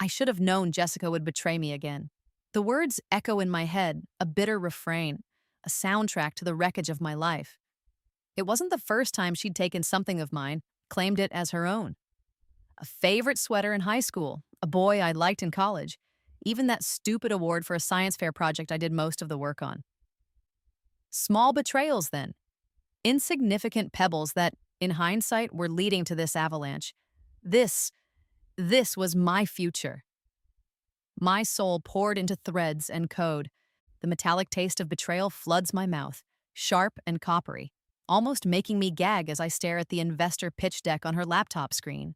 I should have known Jessica would betray me again. The words echo in my head, a bitter refrain, a soundtrack to the wreckage of my life. It wasn't the first time she'd taken something of mine, claimed it as her own. A favorite sweater in high school, a boy I liked in college, even that stupid award for a science fair project I did most of the work on. Small betrayals, then. Insignificant pebbles that, in hindsight, were leading to this avalanche. This, this was my future. My soul poured into threads and code. The metallic taste of betrayal floods my mouth, sharp and coppery, almost making me gag as I stare at the investor pitch deck on her laptop screen.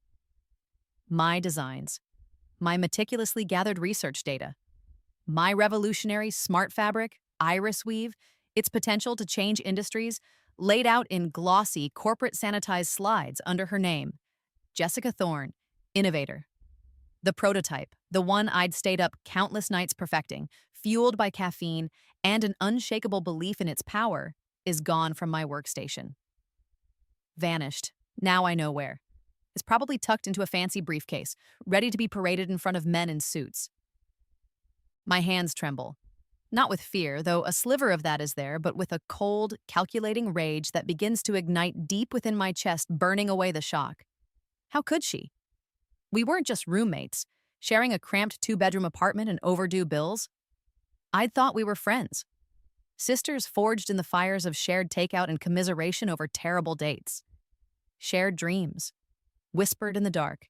My designs, my meticulously gathered research data, my revolutionary smart fabric, iris weave, its potential to change industries, laid out in glossy, corporate sanitized slides under her name, Jessica Thorne, innovator. The prototype, the one I'd stayed up countless nights perfecting, fueled by caffeine and an unshakable belief in its power, is gone from my workstation. Vanished. Now I know where. It's probably tucked into a fancy briefcase, ready to be paraded in front of men in suits. My hands tremble. Not with fear, though a sliver of that is there, but with a cold, calculating rage that begins to ignite deep within my chest, burning away the shock. How could she? We weren't just roommates, sharing a cramped two-bedroom apartment and overdue bills. I'd thought we were friends. Sisters forged in the fires of shared takeout and commiseration over terrible dates. Shared dreams. Whispered in the dark.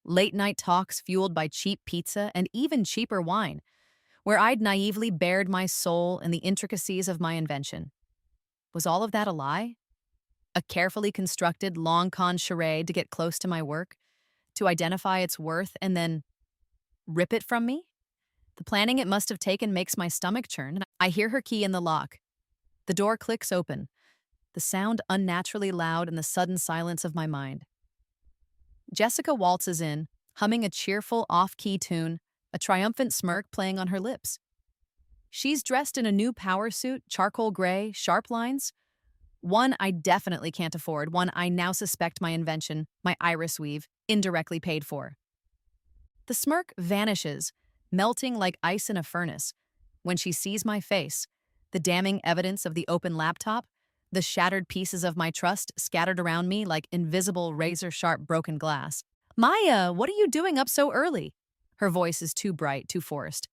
Late-night talks fueled by cheap pizza and even cheaper wine, where I'd naively bared my soul in the intricacies of my invention. Was all of that a lie? A carefully constructed long-con charade to get close to my work? To identify its worth and then rip it from me? The planning it must have taken makes my stomach churn. I hear her key in the lock. The door clicks open, the sound unnaturally loud in the sudden silence of my mind. Jessica waltzes in, humming a cheerful off-key tune, a triumphant smirk playing on her lips. She's dressed in a new power suit, charcoal gray, sharp lines. One I definitely can't afford, one I now suspect my invention, my iris weave, indirectly paid for. The smirk vanishes, melting like ice in a furnace. When she sees my face, the damning evidence of the open laptop, the shattered pieces of my trust scattered around me like invisible razor-sharp broken glass. "Maya, what are you doing up so early?" Her voice is too bright, too forced.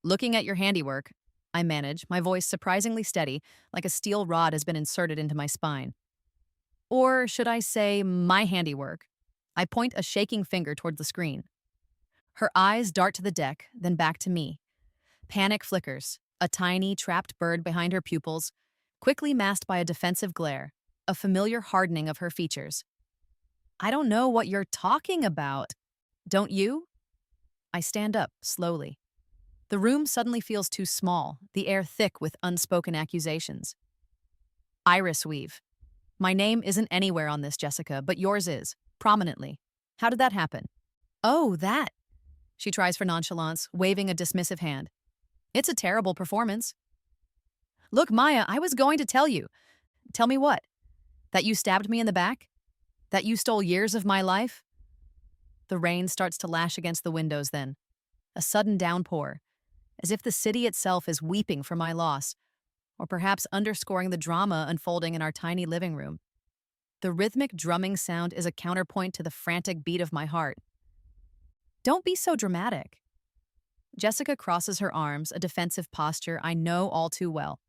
"Looking at your handiwork," I manage, my voice surprisingly steady, like a steel rod has been inserted into my spine. Or should I say, my handiwork? I point a shaking finger toward the screen. Her eyes dart to the deck, then back to me. Panic flickers, a tiny, trapped bird behind her pupils, quickly masked by a defensive glare, a familiar hardening of her features. "I don't know what you're talking about. Don't you?" I stand up, slowly. The room suddenly feels too small, the air thick with unspoken accusations. "Iris weave. My name isn't anywhere on this, Jessica, but yours is, prominently. How did that happen?" "Oh, that." She tries for nonchalance, waving a dismissive hand. "It's a terrible performance." "Look, Maya, I was going to tell you." "Tell me what? That you stabbed me in the back? That you stole years of my life?" The rain starts to lash against the windows then. A sudden downpour, as if the city itself is weeping for my loss, or perhaps underscoring the drama unfolding in our tiny living room. The rhythmic drumming sound is a counterpoint to the frantic beat of my heart. "Don't be so dramatic." Jessica crosses her arms, a defensive posture I know all too well.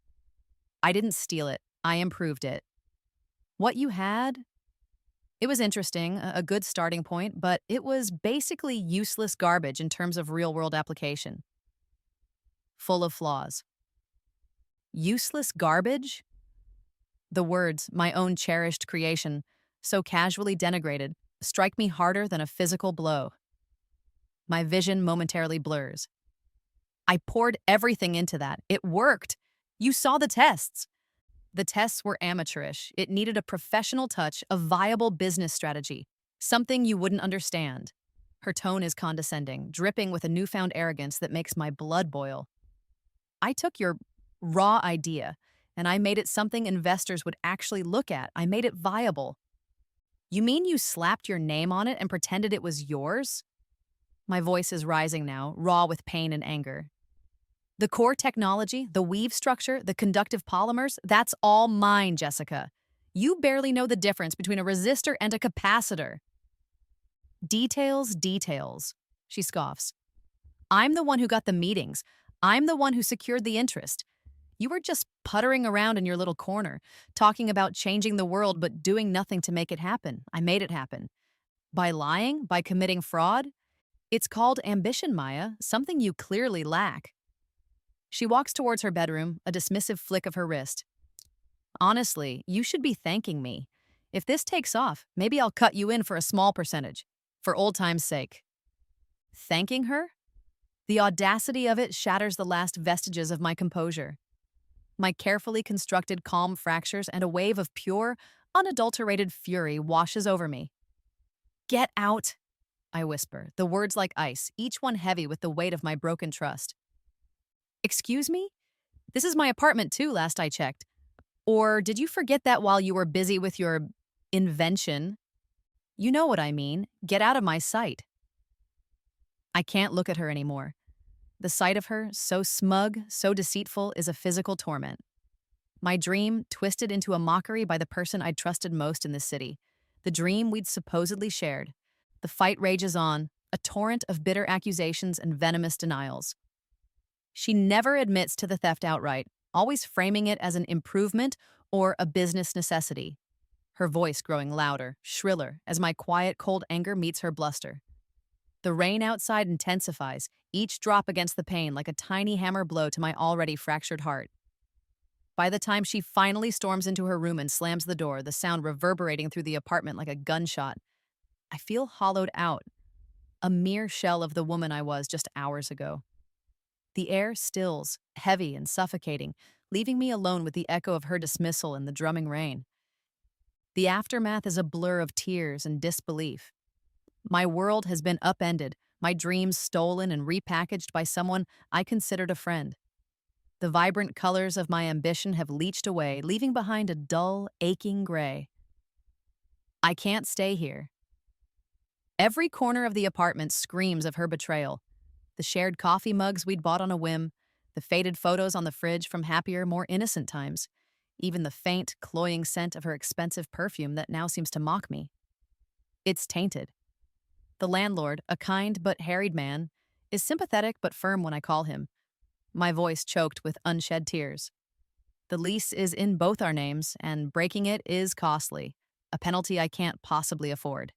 "I didn't steal it. I improved it." "What you had?" It was interesting, a good starting point, but it was basically useless garbage in terms of real-world application. Full of flaws. Useless garbage? The words, my own cherished creation, so casually denigrated, strike me harder than a physical blow. My vision momentarily blurs. I poured everything into that. It worked. You saw the tests. The tests were amateurish. It needed a professional touch, a viable business strategy, something you wouldn't understand. Her tone is condescending, dripping with a newfound arrogance that makes my blood boil. "I took your raw idea, and I made it something investors would actually look at. I made it viable." "You mean you slapped your name on it and pretended it was yours?" My voice is rising now, raw with pain and anger. The core technology, the weave structure, the conductive polymers, that's all mine, Jessica. You barely know the difference between a resistor and a capacitor. Details, details, she scoffs. I'm the one who got the meetings. I'm the one who secured the interest. You were just puttering around in your little corner, talking about changing the world but doing nothing to make it happen. I made it happen. By lying, by committing fraud. It's called ambition, Maya, something you clearly lack. She walks towards her bedroom, a dismissive flick of her wrist. Honestly, you should be thanking me. If this takes off, maybe I'll cut you in for a small percentage, for old time's sake. Thanking her? The audacity of it shatters the last vestiges of my composure. My carefully constructed calm fractures and a wave of pure, unadulterated fury washes over me. Get out, I whisper, the words like ice, each one heavy with the weight of my broken trust. Excuse me? This is my apartment too, last I checked. Or did you forget that while you were busy with your invention? You know what I mean. Get out of my sight. I can't look at her anymore. The sight of her, so smug, so deceitful, is a physical torment. My dream twisted into a mockery by the person I'd trusted most in this city. The dream we'd supposedly shared. The fight rages on, a torrent of bitter accusations and venomous denials. She never admits to the theft outright, always framing it as an improvement or a business necessity. Her voice growing louder, shriller, as my quiet, cold anger meets her bluster. The rain outside intensifies, each drop against the pane like a tiny hammer blow to my already fractured heart. By the time she finally storms into her room and slams the door, the sound reverberating through the apartment like a gunshot, I feel hollowed out, a mere shell of the woman I was just hours ago. The air stills, heavy and suffocating, leaving me alone with the echo of her dismissal and the drumming rain. The aftermath is a blur of tears and disbelief. My world has been upended, my dreams stolen and repackaged by someone I considered a friend. The vibrant colors of my ambition have leached away, leaving behind a dull, aching gray. I can't stay here. Every corner of the apartment screams of her betrayal. The shared coffee mugs we'd bought on a whim, the faded photos on the fridge from happier, more innocent times, even the faint, cloying scent of her expensive perfume that now seems to mock me. It's tainted. The landlord, a kind but harried man, is sympathetic but firm when I call him, my voice choked with unshed tears. The lease is in both our names, and breaking it is costly, a penalty I can't possibly afford.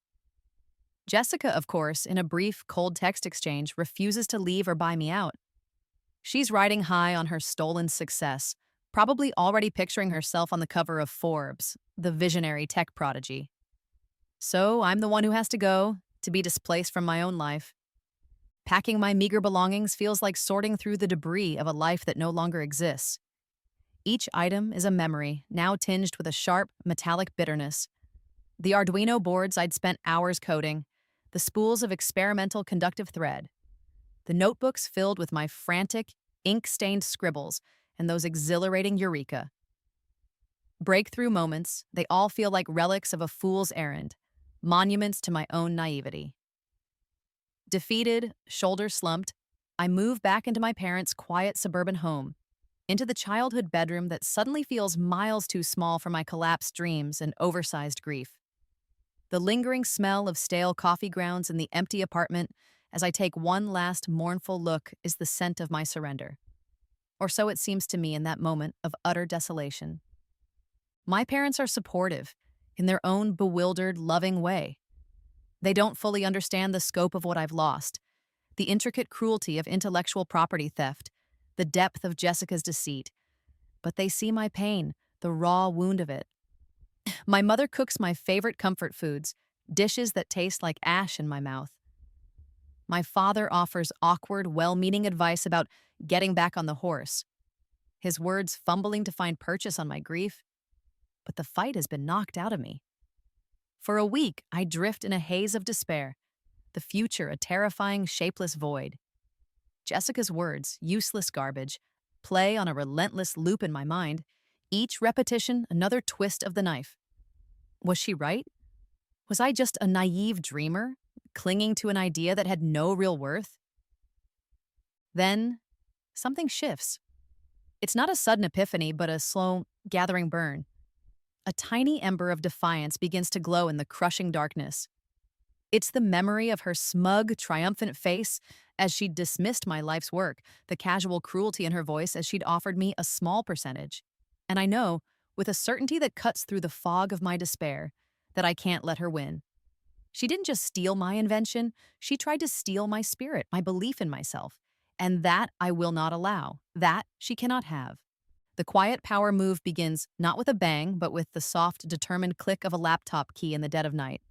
Jessica, of course, in a brief, cold text exchange, refuses to leave or buy me out. She's riding high on her stolen success, probably already picturing herself on the cover of Forbes, the visionary tech prodigy. So I'm the one who has to go, to be displaced from my own life. Packing my meager belongings feels like sorting through the debris of a life that no longer exists. Each item is a memory, now tinged with a sharp, metallic bitterness. The Arduino boards I'd spent hours coding, the spools of experimental conductive thread, the notebooks filled with my frantic, ink-stained scribbles, and those exhilarating eureka. Breakthrough moments, they all feel like relics of a fool's errand, monuments to my own naivety. Defeated, shoulders slumped, I move back into my parents' quiet suburban home, into the childhood bedroom that suddenly feels miles too small for my collapsed dreams and oversized grief. The lingering smell of stale coffee grounds in the empty apartment as I take one last mournful look is the scent of my surrender. Or so it seems to me in that moment of utter desolation. My parents are supportive, in their own bewildered, loving way. They don't fully understand the scope of what I've lost, the intricate cruelty of intellectual property theft, the depth of Jessica's deceit. But they see my pain, the raw wound of it. My mother cooks my favorite comfort foods, dishes that taste like ash in my mouth. My father offers awkward, well-meaning advice about getting back on the horse, his words fumbling to find purchase on my grief. But the fight has been knocked out of me. For a week, I drift in a haze of despair, the future a terrifying, shapeless void. Jessica's words, useless garbage, play on a relentless loop in my mind, each repetition another twist of the knife. Was she right? Was I just a naive dreamer, clinging to an idea that had no real worth? Then, something shifts. It's not a sudden epiphany, but a slow, gathering burn. A tiny ember of defiance begins to glow in the crushing darkness. It's the memory of her smug, triumphant face as she'd dismissed my life's work, the casual cruelty in her voice as she'd offered me a small percentage. And I know, with a certainty that cuts through the fog of my despair, that I can't let her win. She didn't just steal my invention, she tried to steal my spirit, my belief in myself. And that I will not allow. That she cannot have. The quiet power move begins not with a bang, but with the soft, determined click of a laptop key in the dead of night.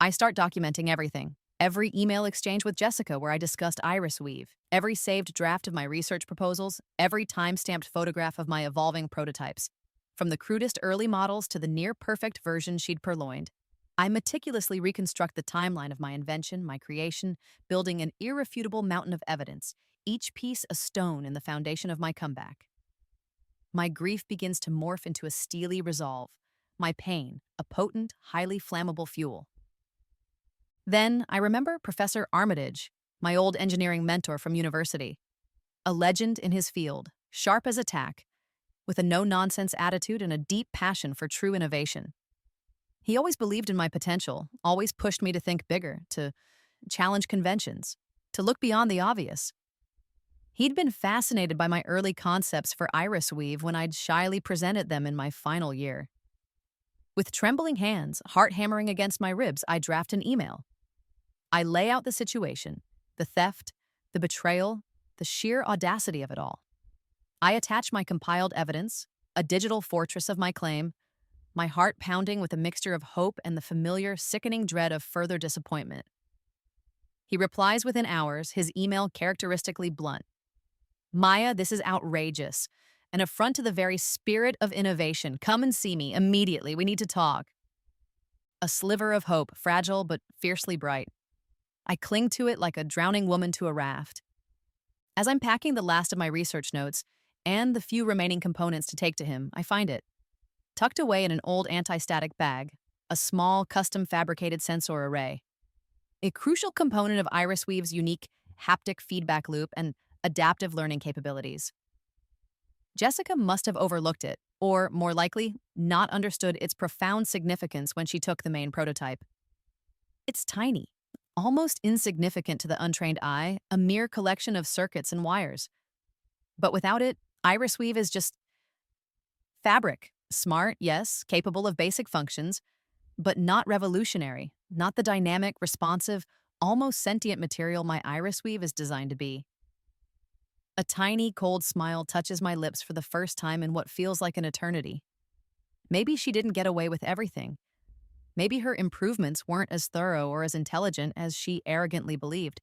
I start documenting everything. Every email exchange with Jessica where I discussed iris weave, every saved draft of my research proposals, every time-stamped photograph of my evolving prototypes. From the crudest early models to the near-perfect version she'd purloined. I meticulously reconstruct the timeline of my invention, my creation, building an irrefutable mountain of evidence, each piece a stone in the foundation of my comeback. My grief begins to morph into a steely resolve, my pain, a potent, highly flammable fuel. Then I remember Professor Armitage, my old engineering mentor from university. A legend in his field, sharp as a tack, with a no-nonsense attitude and a deep passion for true innovation. He always believed in my potential, always pushed me to think bigger, to challenge conventions, to look beyond the obvious. He'd been fascinated by my early concepts for iris weave when I'd shyly presented them in my final year. With trembling hands, heart hammering against my ribs, I draft an email. I lay out the situation, the theft, the betrayal, the sheer audacity of it all. I attach my compiled evidence, a digital fortress of my claim, my heart pounding with a mixture of hope and the familiar, sickening dread of further disappointment. He replies within hours, his email characteristically blunt. Maya, this is outrageous. An affront to the very spirit of innovation. Come and see me immediately. We need to talk. A sliver of hope, fragile but fiercely bright. I cling to it like a drowning woman to a raft. As I'm packing the last of my research notes and the few remaining components to take to him, I find it. Tucked away in an old anti-static bag, a small, custom-fabricated sensor array. A crucial component of iris weave's unique haptic feedback loop and adaptive learning capabilities. Jessica must have overlooked it, or, more likely, not understood its profound significance when she took the main prototype. It's tiny, almost insignificant to the untrained eye, a mere collection of circuits and wires. But without it, iris weave is just fabric. Smart, yes, capable of basic functions, but not revolutionary, not the dynamic, responsive, almost sentient material my iris weave is designed to be. A tiny, cold smile touches my lips for the first time in what feels like an eternity. Maybe she didn't get away with everything. Maybe her improvements weren't as thorough or as intelligent as she arrogantly believed.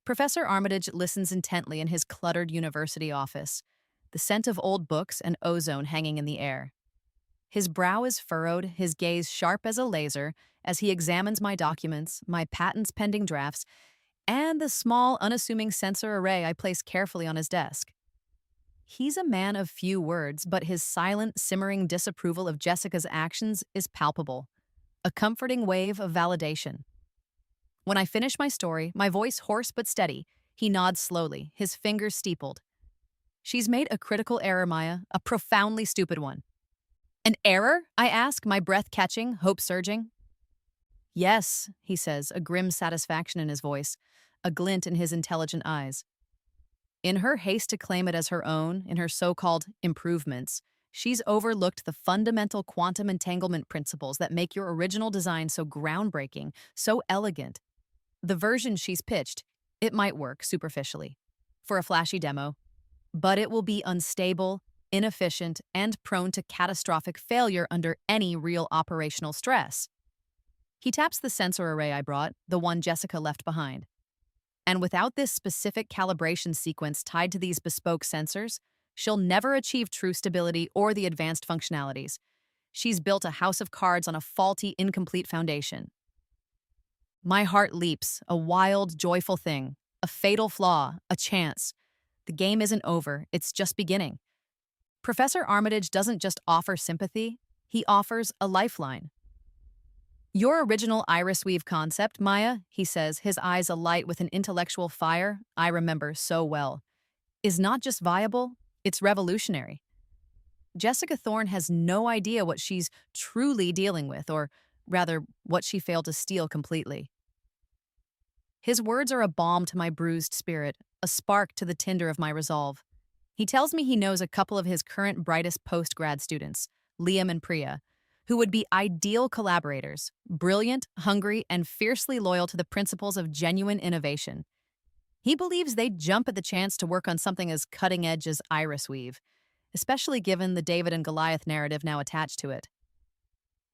Professor Armitage listens intently in his cluttered university office, the scent of old books and ozone hanging in the air. His brow is furrowed, his gaze sharp as a laser as he examines my documents, my patents-pending drafts, and the small, unassuming sensor array I place carefully on his desk. He's a man of few words, but his silent, simmering disapproval of Jessica's actions is palpable, a comforting wave of validation. When I finish my story, my voice hoarse but steady, he nods slowly, his fingers steepled. She's made a critical error, Maya, a profoundly stupid one. An error? I ask, my breath catching, hope surging. Yes, he says, a grim satisfaction in his voice, a glint in his intelligent eyes. In her haste to claim it as her own, in her so-called improvements, she's overlooked the fundamental quantum entanglement principles that make your original design so groundbreaking, so elegant. The version she's pitched, it might work superficially, for a flashy demo, but it will be unstable, inefficient, and prone to catastrophic failure under any real operational stress. He taps the sensor array I brought, the one Jessica left behind. And without this specific calibration sequence tied to these bespoke sensors, she'll never achieve true stability or the advanced functionalities. She's built a house of cards on a faulty, incomplete foundation. My heart leaps, a wild, joyful thing, a fatal flaw, a chance. The game isn't over, it's just beginning. Professor Armitage doesn't just offer sympathy, he offers a lifeline. Your original iris weave concept, Maya, he says, his eyes alight with an intellectual fire I remember so well, is not just viable, it's revolutionary. Jessica Thorne has no idea what she's truly dealing with, or rather, what she failed to steal completely. His words are a balm to my bruised spirit, a spark to the tinder of my resolve. He tells me he knows a couple of his current brightest post-grad students, Liam and Priya, who would be ideal collaborators, brilliant, hungry, and fiercely loyal to the principles of genuine innovation. He believes they'd jump at the chance to work on something as cutting-edge as iris weave, especially given the David and Goliath narrative now attached to it.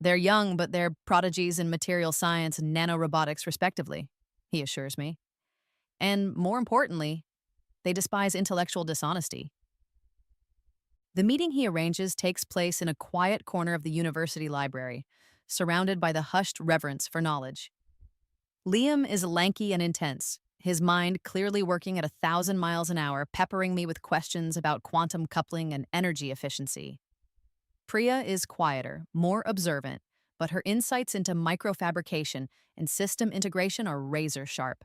They're young, but they're prodigies in material science and nanorobotics, respectively, he assures me. And more importantly, they despise intellectual dishonesty. The meeting he arranges takes place in a quiet corner of the university library, surrounded by the hushed reverence for knowledge. Liam is lanky and intense, his mind clearly working at 1,000 miles an hour, peppering me with questions about quantum coupling and energy efficiency. Priya is quieter, more observant, but her insights into microfabrication and system integration are razor sharp.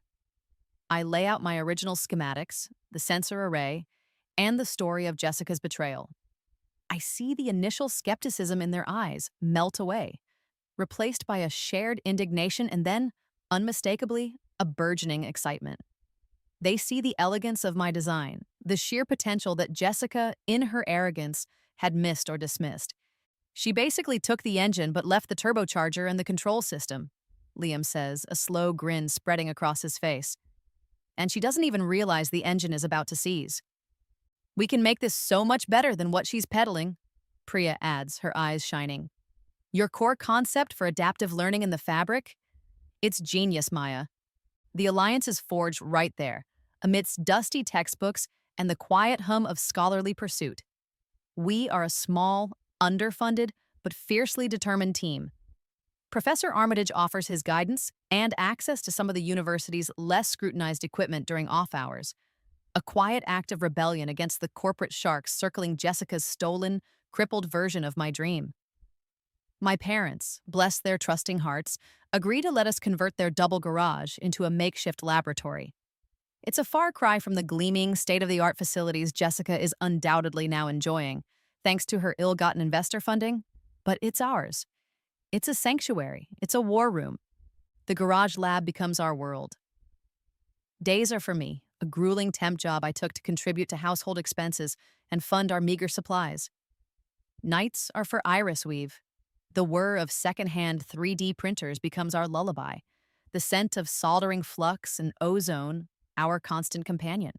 I lay out my original schematics, the sensor array, and the story of Jessica's betrayal. I see the initial skepticism in their eyes melt away, replaced by a shared indignation and then, unmistakably, a burgeoning excitement. They see the elegance of my design, the sheer potential that Jessica, in her arrogance, had missed or dismissed. She basically took the engine but left the turbocharger and the control system, Liam says, a slow grin spreading across his face. And she doesn't even realize the engine is about to seize. We can make this so much better than what she's peddling, Priya adds, her eyes shining. Your core concept for adaptive learning in the fabric? It's genius, Maya. The alliance is forged right there, amidst dusty textbooks and the quiet hum of scholarly pursuit. We are a small, underfunded, but fiercely determined team. Professor Armitage offers his guidance and access to some of the university's less scrutinized equipment during off hours, a quiet act of rebellion against the corporate sharks circling Jessica's stolen, crippled version of my dream. My parents, bless their trusting hearts, agree to let us convert their double garage into a makeshift laboratory. It's a far cry from the gleaming, state-of-the-art facilities Jessica is undoubtedly now enjoying, thanks to her ill-gotten investor funding, but it's ours. It's a sanctuary. It's a war room. The garage lab becomes our world. Days are for me, a grueling temp job I took to contribute to household expenses and fund our meager supplies. Nights are for iris weave. The whir of secondhand 3D printers becomes our lullaby. The scent of soldering flux and ozone, our constant companion.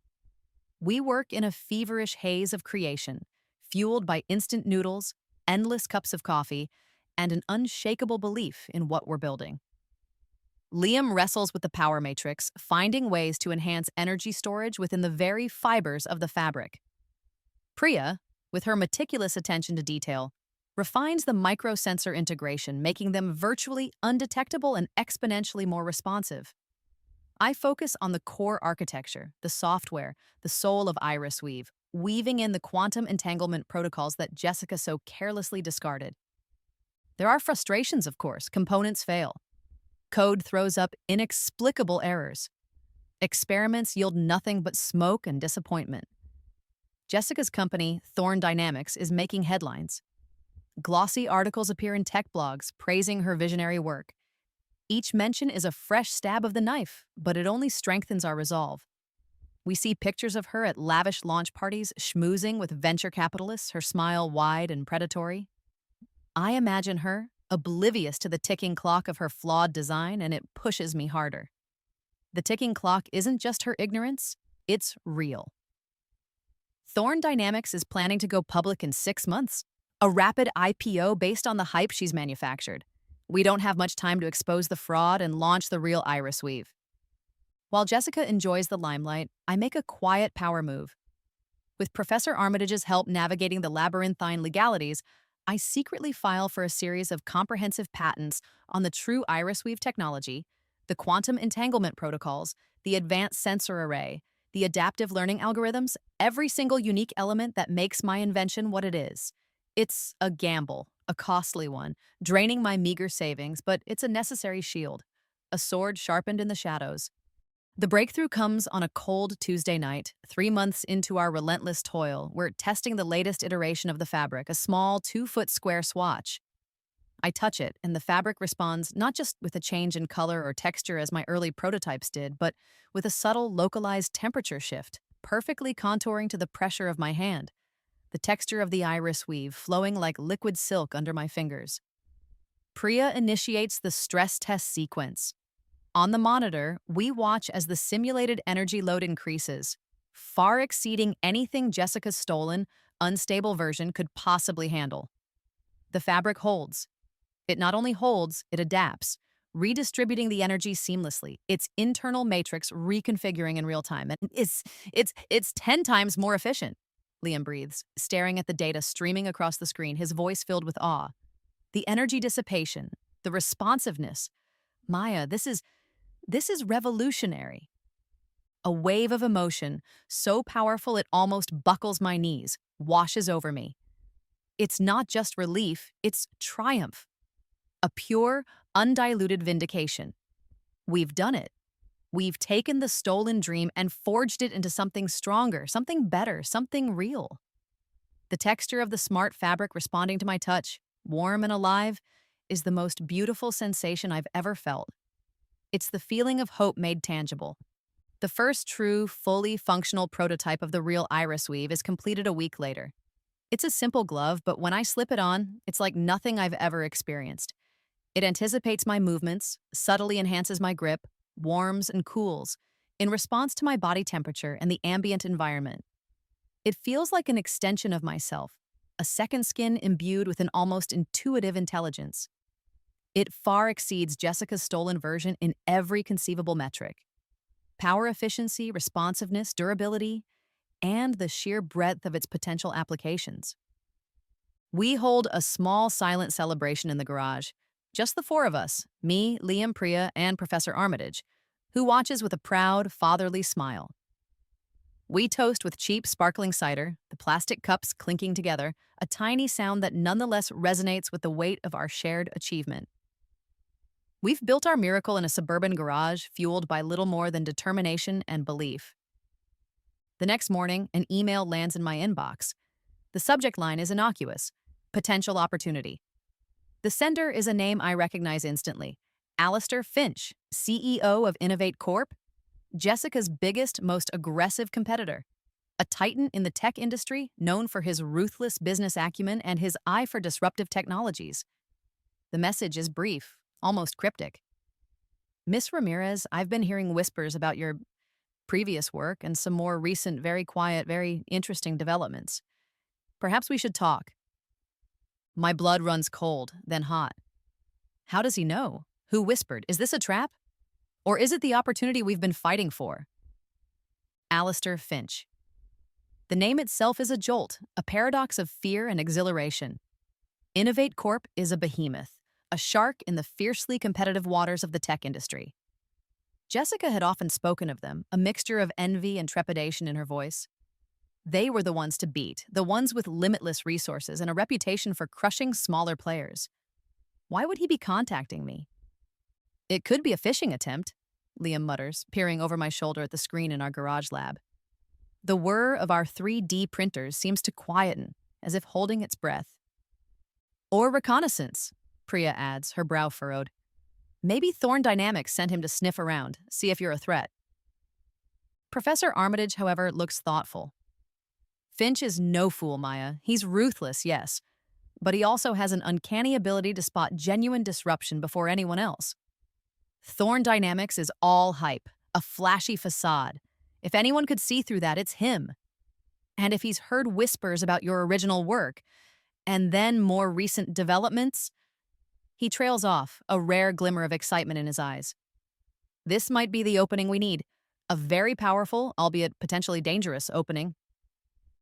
We work in a feverish haze of creation, fueled by instant noodles, endless cups of coffee, and an unshakable belief in what we're building. Liam wrestles with the power matrix, finding ways to enhance energy storage within the very fibers of the fabric. Priya, with her meticulous attention to detail, refines the microsensor integration, making them virtually undetectable and exponentially more responsive. I focus on the core architecture, the software, the soul of iris weave, weaving in the quantum entanglement protocols that Jessica so carelessly discarded. There are frustrations, of course. Components fail. Code throws up inexplicable errors. Experiments yield nothing but smoke and disappointment. Jessica's company, Thorne Dynamics, is making headlines. Glossy articles appear in tech blogs praising her visionary work. Each mention is a fresh stab of the knife, but it only strengthens our resolve. We see pictures of her at lavish launch parties, schmoozing with venture capitalists, her smile wide and predatory. I imagine her, oblivious to the ticking clock of her flawed design, and it pushes me harder. The ticking clock isn't just her ignorance, it's real. Thorne Dynamics is planning to go public in 6 months, a rapid IPO based on the hype she's manufactured. We don't have much time to expose the fraud and launch the real iris weave. While Jessica enjoys the limelight, I make a quiet power move. With Professor Armitage's help navigating the labyrinthine legalities, I secretly file for a series of comprehensive patents on the true iris weave technology, the quantum entanglement protocols, the advanced sensor array, the adaptive learning algorithms, every single unique element that makes my invention what it is. It's a gamble, a costly one, draining my meager savings, but it's a necessary shield, a sword sharpened in the shadows. The breakthrough comes on a cold Tuesday night, 3 months into our relentless toil. We're testing the latest iteration of the fabric, a small 2 foot square swatch. I touch it, and the fabric responds not just with a change in color or texture as my early prototypes did, but with a subtle, localized temperature shift, perfectly contouring to the pressure of my hand, the texture of the iris weave flowing like liquid silk under my fingers. Priya initiates the stress test sequence. On the monitor, we watch as the simulated energy load increases, far exceeding anything Jessica's stolen, unstable version could possibly handle. The fabric holds. It not only holds, it adapts, redistributing the energy seamlessly, its internal matrix reconfiguring in real time. And it's 10 times more efficient. Liam breathes, staring at the data streaming across the screen, his voice filled with awe. The energy dissipation, the responsiveness. Maya, this is revolutionary. A wave of emotion, so powerful it almost buckles my knees, washes over me. It's not just relief, it's triumph. A pure, undiluted vindication. We've done it. We've taken the stolen dream and forged it into something stronger, something better, something real. The texture of the smart fabric responding to my touch, warm and alive, is the most beautiful sensation I've ever felt. It's the feeling of hope made tangible. The first true, fully functional prototype of the real iris weave is completed a week later. It's a simple glove, but when I slip it on, it's like nothing I've ever experienced. It anticipates my movements, subtly enhances my grip, warms and cools, in response to my body temperature and the ambient environment. It feels like an extension of myself, a second skin imbued with an almost intuitive intelligence. It far exceeds Jessica's stolen version in every conceivable metric. Power efficiency, responsiveness, durability, and the sheer breadth of its potential applications. We hold a small silent celebration in the garage. Just the four of us, me, Liam, Priya, and Professor Armitage, who watches with a proud, fatherly smile. We toast with cheap, sparkling cider, the plastic cups clinking together, a tiny sound that nonetheless resonates with the weight of our shared achievement. We've built our miracle in a suburban garage fueled by little more than determination and belief. The next morning, an email lands in my inbox. The subject line is innocuous: potential opportunity. The sender is a name I recognize instantly: Alistair Finch, CEO of Innovate Corp., Jessica's biggest, most aggressive competitor, a titan in the tech industry known for his ruthless business acumen and his eye for disruptive technologies. The message is brief, almost cryptic. Miss Ramirez, I've been hearing whispers about your previous work and some more recent, very quiet, very interesting developments. Perhaps we should talk. My blood runs cold, then hot. How does he know? Who whispered? Is this a trap? Or is it the opportunity we've been fighting for? Alistair Finch. The name itself is a jolt, a paradox of fear and exhilaration. Innovate Corp is a behemoth, a shark in the fiercely competitive waters of the tech industry. Jessica had often spoken of them, a mixture of envy and trepidation in her voice. They were the ones to beat, the ones with limitless resources and a reputation for crushing smaller players. Why would he be contacting me? It could be a phishing attempt, Liam mutters, peering over my shoulder at the screen in our garage lab. The whir of our 3D printers seems to quieten, as if holding its breath. Or reconnaissance, Priya adds, her brow furrowed. Maybe Thorn Dynamics sent him to sniff around, see if you're a threat. Professor Armitage, however, looks thoughtful. Finch is no fool, Maya. He's ruthless, yes, but he also has an uncanny ability to spot genuine disruption before anyone else. Thorn Dynamics is all hype, a flashy facade. If anyone could see through that, it's him. And if he's heard whispers about your original work, and then more recent developments, he trails off, a rare glimmer of excitement in his eyes. This might be the opening we need, a very powerful, albeit potentially dangerous, opening.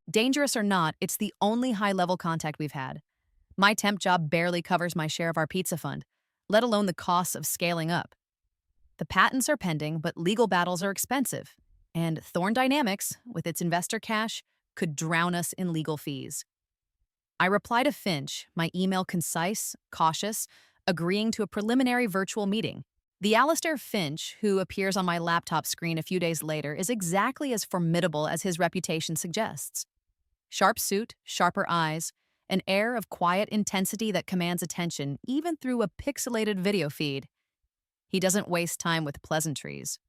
Dangerous or not, it's the only high-level contact we've had. My temp job barely covers my share of our pizza fund, let alone the costs of scaling up. The patents are pending, but legal battles are expensive, and Thorn Dynamics, with its investor cash, could drown us in legal fees. I reply to Finch, my email concise, cautious, agreeing to a preliminary virtual meeting. The Alistair Finch, who appears on my laptop screen a few days later, is exactly as formidable as his reputation suggests. Sharp suit, sharper eyes, an air of quiet intensity that commands attention even through a pixelated video feed. He doesn't waste time with pleasantries.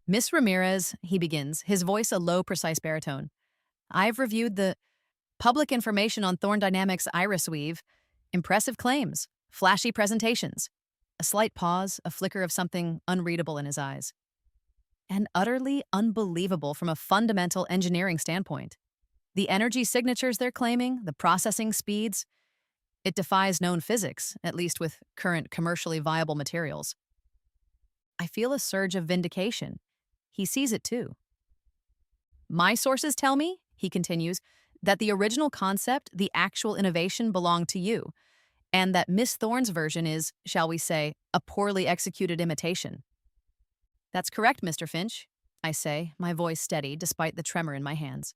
Miss Ramirez, he begins, his voice a low, precise baritone. I've reviewed the public information on Thorn Dynamics Iris Weave. Impressive claims, flashy presentations. A slight pause, a flicker of something unreadable in his eyes. And utterly unbelievable from a fundamental engineering standpoint. The energy signatures they're claiming, the processing speeds, it defies known physics, at least with current commercially viable materials. I feel a surge of vindication. He sees it too. My sources tell me, he continues, that the original concept, the actual innovation, belonged to you, and that Miss Thorne's version is, shall we say, a poorly executed imitation. That's correct, Mr. Finch, I say, my voice steady despite the tremor in my hands.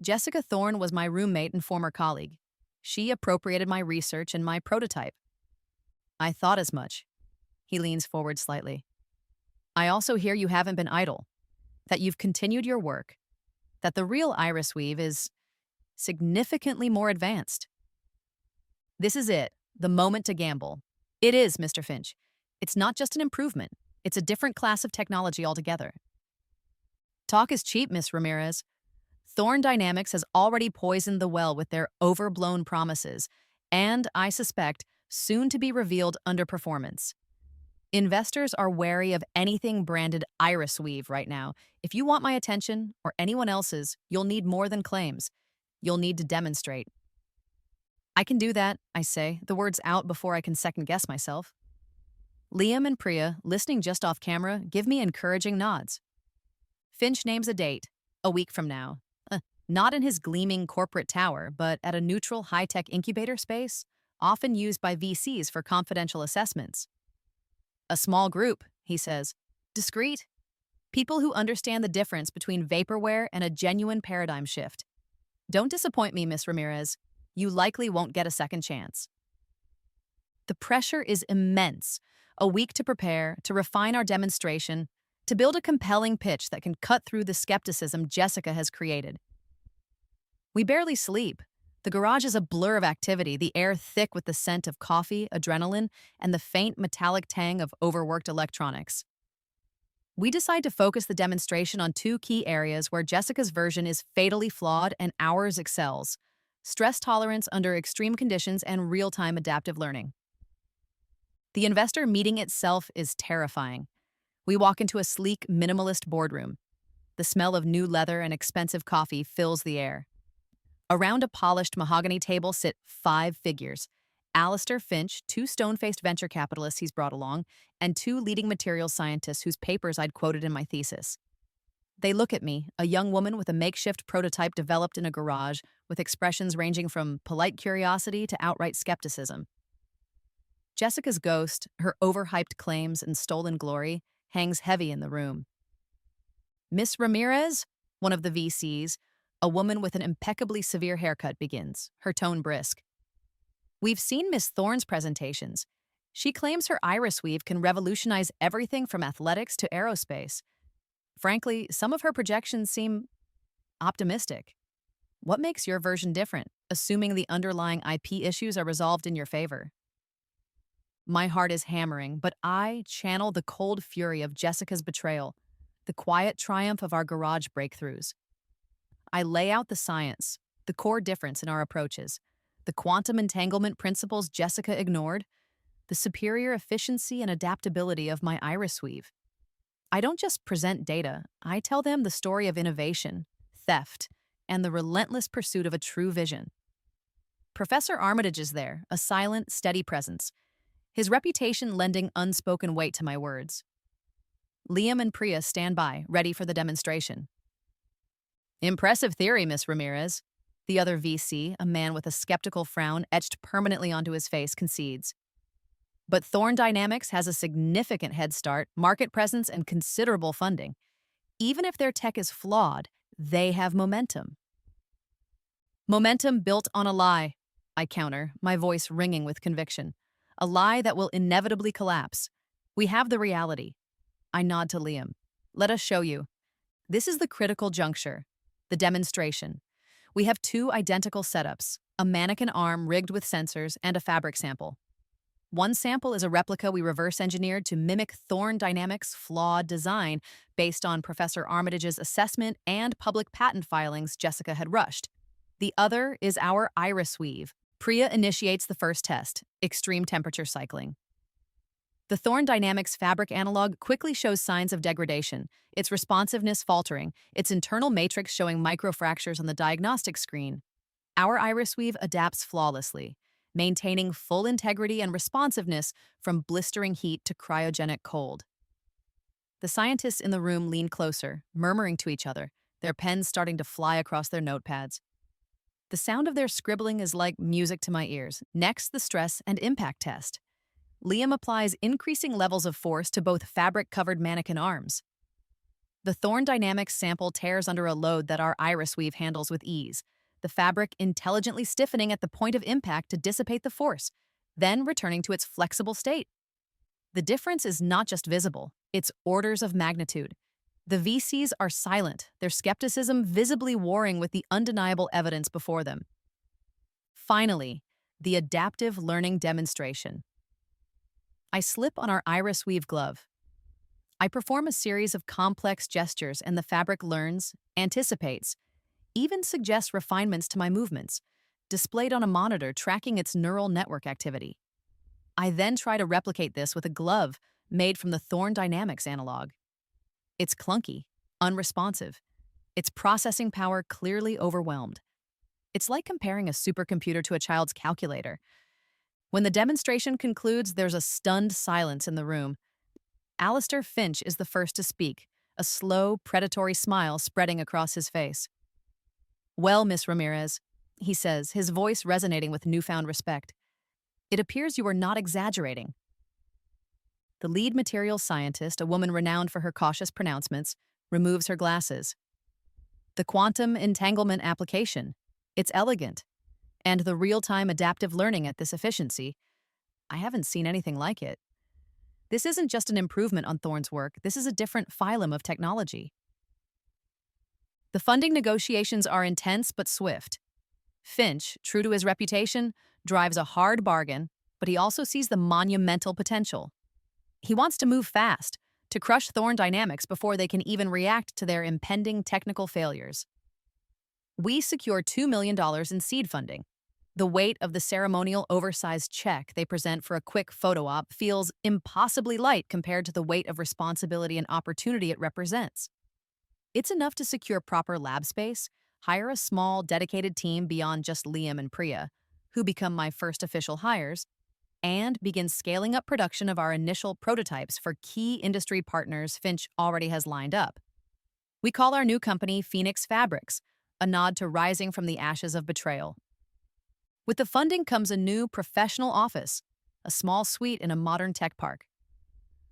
Jessica Thorne was my roommate and former colleague. She appropriated my research and my prototype. I thought as much. He leans forward slightly. I also hear you haven't been idle, that you've continued your work, that the real Iris Weave is significantly more advanced. This is it, the moment to gamble. It is, Mr. Finch. It's not just an improvement. It's a different class of technology altogether. Talk is cheap, Miss Ramirez. Thorn Dynamics has already poisoned the well with their overblown promises, and, I suspect, soon to be revealed underperformance. Investors are wary of anything branded Iris Weave right now. If you want my attention, or anyone else's, you'll need more than claims. You'll need to demonstrate. I can do that, I say, the words out before I can second-guess myself. Liam and Priya, listening just off camera, give me encouraging nods. Finch names a date, a week from now. Not in his gleaming corporate tower, but at a neutral high-tech incubator space, often used by VCs for confidential assessments. A small group, he says. Discreet. People who understand the difference between vaporware and a genuine paradigm shift. Don't disappoint me, Miss Ramirez. You likely won't get a second chance. The pressure is immense. A week to prepare, to refine our demonstration, to build a compelling pitch that can cut through the skepticism Jessica has created. We barely sleep. The garage is a blur of activity, the air thick with the scent of coffee, adrenaline, and the faint metallic tang of overworked electronics. We decide to focus the demonstration on two key areas where Jessica's version is fatally flawed and ours excels: stress tolerance under extreme conditions and real-time adaptive learning. The investor meeting itself is terrifying. We walk into a sleek, minimalist boardroom. The smell of new leather and expensive coffee fills the air. Around a polished mahogany table sit 5 figures: Alistair Finch, 2 stone-faced venture capitalists he's brought along, and 2 leading materials scientists whose papers I'd quoted in my thesis. They look at me, a young woman with a makeshift prototype developed in a garage, with expressions ranging from polite curiosity to outright skepticism. Jessica's ghost, her overhyped claims and stolen glory, hangs heavy in the room. Miss Ramirez, one of the VCs, a woman with an impeccably severe haircut, begins, her tone brisk. We've seen Miss Thorne's presentations. She claims her Iris Weave can revolutionize everything from athletics to aerospace. Frankly, some of her projections seem optimistic. What makes your version different, assuming the underlying IP issues are resolved in your favor? My heart is hammering, but I channel the cold fury of Jessica's betrayal, the quiet triumph of our garage breakthroughs. I lay out the science, the core difference in our approaches, the quantum entanglement principles Jessica ignored, the superior efficiency and adaptability of my Iris Weave. I don't just present data, I tell them the story of innovation, theft, and the relentless pursuit of a true vision. Professor Armitage is there, a silent, steady presence, his reputation lending unspoken weight to my words. Liam and Priya stand by, ready for the demonstration. Impressive theory, Miss Ramirez. The other VC, a man with a skeptical frown etched permanently onto his face, concedes. But Thorn Dynamics has a significant head start, market presence, and considerable funding. Even if their tech is flawed, they have momentum. Momentum built on a lie, I counter, my voice ringing with conviction. A lie that will inevitably collapse. We have the reality. I nod to Liam. Let us show you. This is the critical juncture, the demonstration. We have two identical setups, a mannequin arm rigged with sensors and a fabric sample. One sample is a replica we reverse engineered to mimic Thorne Dynamics' flawed design based on Professor Armitage's assessment and public patent filings Jessica had rushed. The other is our iris weave. Priya initiates the first test, extreme temperature cycling. The Thorne Dynamics fabric analog quickly shows signs of degradation, its responsiveness faltering, its internal matrix showing microfractures on the diagnostic screen. Our iris weave adapts flawlessly, maintaining full integrity and responsiveness from blistering heat to cryogenic cold. The scientists in the room lean closer, murmuring to each other, their pens starting to fly across their notepads. The sound of their scribbling is like music to my ears. Next, the stress and impact test. Liam applies increasing levels of force to both fabric-covered mannequin arms. The Thorne Dynamics sample tears under a load that our iris weave handles with ease, the fabric intelligently stiffening at the point of impact to dissipate the force, then returning to its flexible state. The difference is not just visible, it's orders of magnitude. The VCs are silent, their skepticism visibly warring with the undeniable evidence before them. Finally, the adaptive learning demonstration. I slip on our iris weave glove. I perform a series of complex gestures and the fabric learns, anticipates, even suggests refinements to my movements, displayed on a monitor tracking its neural network activity. I then try to replicate this with a glove made from the Thorne Dynamics analog. It's clunky, unresponsive, its processing power clearly overwhelmed. It's like comparing a supercomputer to a child's calculator. When the demonstration concludes, there's a stunned silence in the room. Alistair Finch is the first to speak, a slow, predatory smile spreading across his face. "Well, Miss Ramirez," he says, his voice resonating with newfound respect, "it appears you are not exaggerating." The lead materials scientist, a woman renowned for her cautious pronouncements, removes her glasses. The quantum entanglement application, it's elegant. And the real-time adaptive learning at this efficiency, I haven't seen anything like it. This isn't just an improvement on Thorne's work, this is a different phylum of technology. The funding negotiations are intense but swift. Finch, true to his reputation, drives a hard bargain, but he also sees the monumental potential. He wants to move fast, to crush Thorne Dynamics before they can even react to their impending technical failures. We secure $2 million in seed funding. The weight of the ceremonial oversized check they present for a quick photo op feels impossibly light compared to the weight of responsibility and opportunity it represents. It's enough to secure proper lab space, hire a small, dedicated team beyond just Liam and Priya, who become my first official hires, and begin scaling up production of our initial prototypes for key industry partners Finch already has lined up. We call our new company Phoenix Fabrics, a nod to rising from the ashes of betrayal. With the funding comes a new professional office, a small suite in a modern tech park.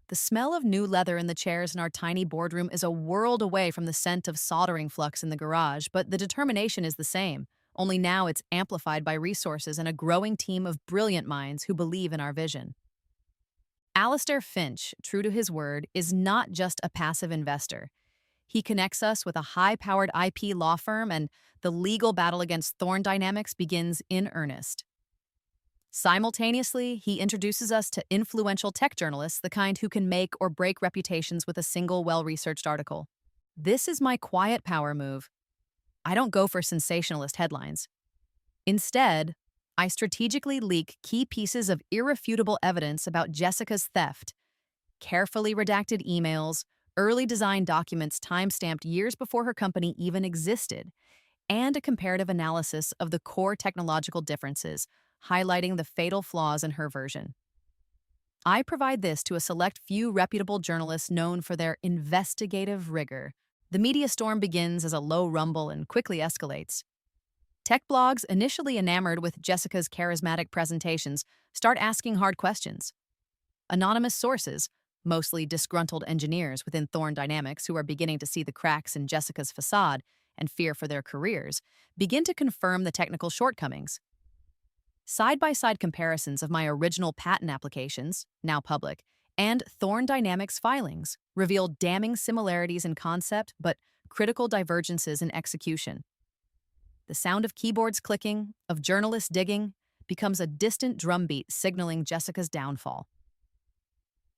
The smell of new leather in the chairs in our tiny boardroom is a world away from the scent of soldering flux in the garage, but the determination is the same, only now it's amplified by resources and a growing team of brilliant minds who believe in our vision. Alistair Finch, true to his word, is not just a passive investor. He connects us with a high-powered IP law firm, and the legal battle against Thorne Dynamics begins in earnest. Simultaneously, he introduces us to influential tech journalists, the kind who can make or break reputations with a single well-researched article. This is my quiet power move. I don't go for sensationalist headlines. Instead, I strategically leak key pieces of irrefutable evidence about Jessica's theft, carefully redacted emails, early design documents time-stamped years before her company even existed, and a comparative analysis of the core technological differences, highlighting the fatal flaws in her version. I provide this to a select few reputable journalists known for their investigative rigor. The media storm begins as a low rumble and quickly escalates. Tech blogs, initially enamored with Jessica's charismatic presentations, start asking hard questions. Anonymous sources, mostly disgruntled engineers within Thorne Dynamics who are beginning to see the cracks in Jessica's facade, and fear for their careers, begin to confirm the technical shortcomings. Side-by-side comparisons of my original patent applications, now public, and Thorne Dynamics filings reveal damning similarities in concept but critical divergences in execution. The sound of keyboards clicking, of journalists digging, becomes a distant drumbeat signaling Jessica's downfall.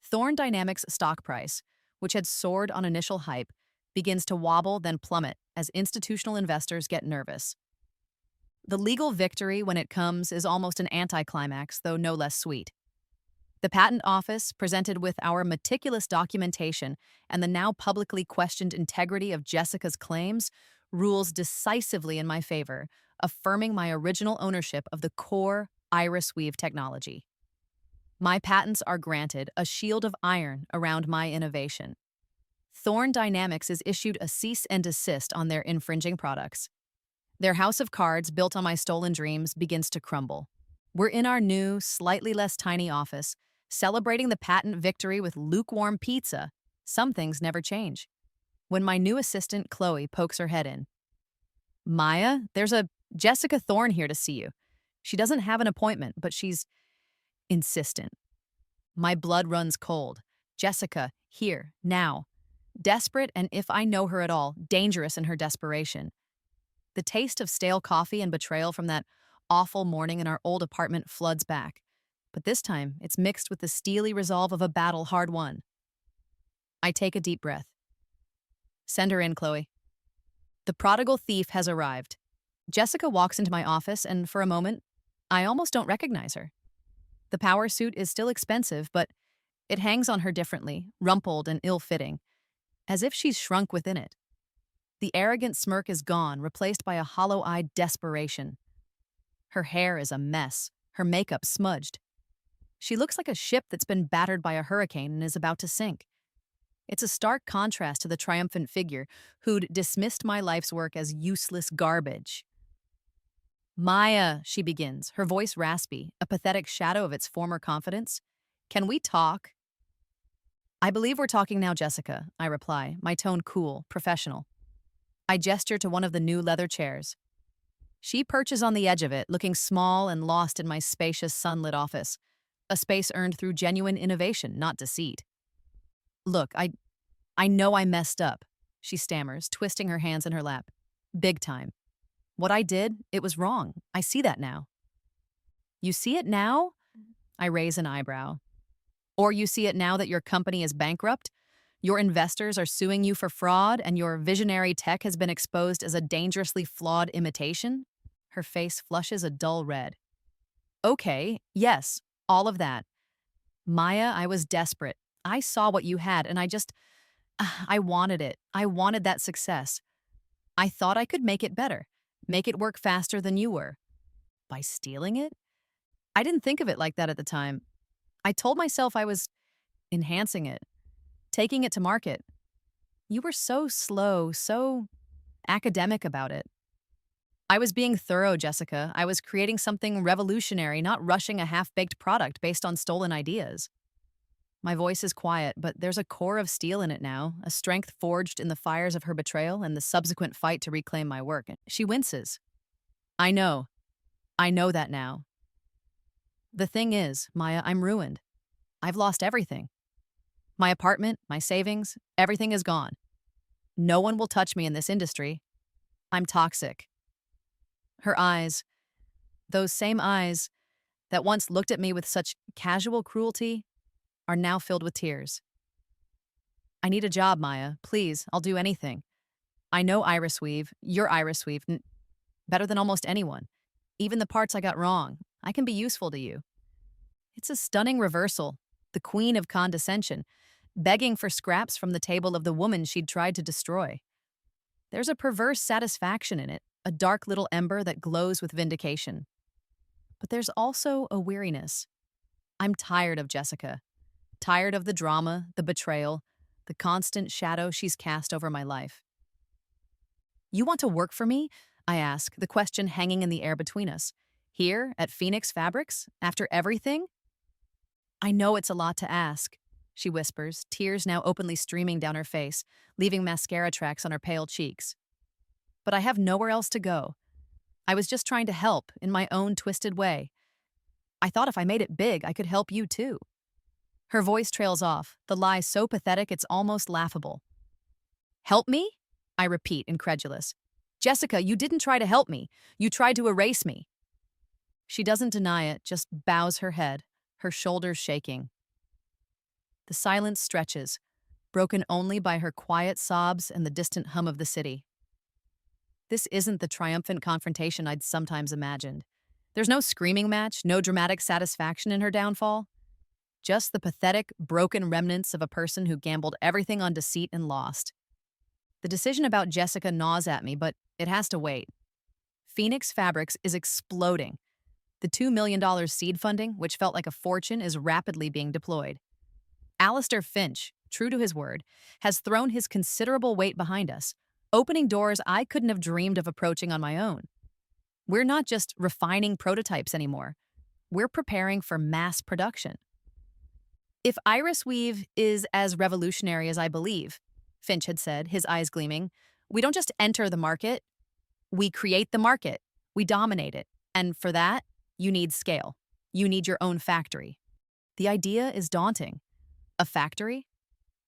Thorne Dynamics' stock price, which had soared on initial hype, begins to wobble then plummet as institutional investors get nervous. The legal victory, when it comes, is almost an anticlimax, though no less sweet. The Patent Office, presented with our meticulous documentation and the now publicly questioned integrity of Jessica's claims, rules decisively in my favor, affirming my original ownership of the core iris weave technology. My patents are granted a shield of iron around my innovation. Thorne Dynamics is issued a cease and desist on their infringing products. Their house of cards, built on my stolen dreams, begins to crumble. We're in our new, slightly less tiny office, celebrating the patent victory with lukewarm pizza. Some things never change. When my new assistant, Chloe, pokes her head in. "Maya, there's a Jessica Thorne here to see you. She doesn't have an appointment, but she's insistent." My blood runs cold. Jessica, here, now. Desperate, and if I know her at all, dangerous in her desperation. The taste of stale coffee and betrayal from that awful morning in our old apartment floods back. But this time, it's mixed with the steely resolve of a battle hard won. I take a deep breath. "Send her in, Chloe." The prodigal thief has arrived. Jessica walks into my office, and for a moment, I almost don't recognize her. The power suit is still expensive, but it hangs on her differently, rumpled and ill-fitting, as if she's shrunk within it. The arrogant smirk is gone, replaced by a hollow-eyed desperation. Her hair is a mess, her makeup smudged. She looks like a ship that's been battered by a hurricane and is about to sink. It's a stark contrast to the triumphant figure who'd dismissed my life's work as useless garbage. "Maya," she begins, her voice raspy, a pathetic shadow of its former confidence. "Can we talk?" "I believe we're talking now, Jessica," I reply, my tone cool, professional. I gesture to one of the new leather chairs. She perches on the edge of it, looking small and lost in my spacious, sunlit office, a space earned through genuine innovation, not deceit. "Look, I know I messed up," she stammers, twisting her hands in her lap. "Big time. What I did, it was wrong. I see that now." "You see it now?" I raise an eyebrow. "Or you see it now that your company is bankrupt? Your investors are suing you for fraud, and your visionary tech has been exposed as a dangerously flawed imitation?" Her face flushes a dull red. "Okay, yes, all of that. Maya, I was desperate. I saw what you had, and I wanted it. I wanted that success. I thought I could make it better, make it work faster than you were. By stealing it? I didn't think of it like that at the time. I told myself I was enhancing it, taking it to market. You were so slow, so academic about it. I was being thorough, Jessica. I was creating something revolutionary, not rushing a half-baked product based on stolen ideas." My voice is quiet, but there's a core of steel in it now, a strength forged in the fires of her betrayal and the subsequent fight to reclaim my work. She winces. I know that now. The thing is, Maya, I'm ruined. I've lost everything. My apartment, my savings, everything is gone. No one will touch me in this industry. I'm toxic." Her eyes, those same eyes that once looked at me with such casual cruelty, are now filled with tears. "I need a job, Maya. Please, I'll do anything. I know Iris Weave, your Iris Weave, better than almost anyone. Even the parts I got wrong, I can be useful to you." It's a stunning reversal, the queen of condescension, begging for scraps from the table of the woman she'd tried to destroy. There's a perverse satisfaction in it, a dark little ember that glows with vindication. But there's also a weariness. I'm tired of Jessica. Tired of the drama, the betrayal, the constant shadow she's cast over my life. "You want to work for me?" I ask, the question hanging in the air between us. "Here, at Phoenix Fabrics, after everything?" "I know it's a lot to ask," she whispers, tears now openly streaming down her face, leaving mascara tracks on her pale cheeks. but I have nowhere else to go. I was just trying to help in my own twisted way. I thought if I made it big, I could help you too. Her voice trails off, the lie so pathetic it's almost laughable. Help me? I repeat, incredulous. Jessica, you didn't try to help me. You tried to erase me. She doesn't deny it, just bows her head, her shoulders shaking. The silence stretches, broken only by her quiet sobs and the distant hum of the city. This isn't the triumphant confrontation I'd sometimes imagined. There's no screaming match, no dramatic satisfaction in her downfall. Just the pathetic, broken remnants of a person who gambled everything on deceit and lost. The decision about Jessica gnaws at me, but it has to wait. Phoenix Fabrics is exploding. The $2 million seed funding, which felt like a fortune, is rapidly being deployed. Alistair Finch, true to his word, has thrown his considerable weight behind us, opening doors I couldn't have dreamed of approaching on my own. We're not just refining prototypes anymore. We're preparing for mass production. If Iris Weave is as revolutionary as I believe, Finch had said, his eyes gleaming, we don't just enter the market, we create the market, we dominate it. And for that, you need scale. You need your own factory. The idea is daunting. A factory?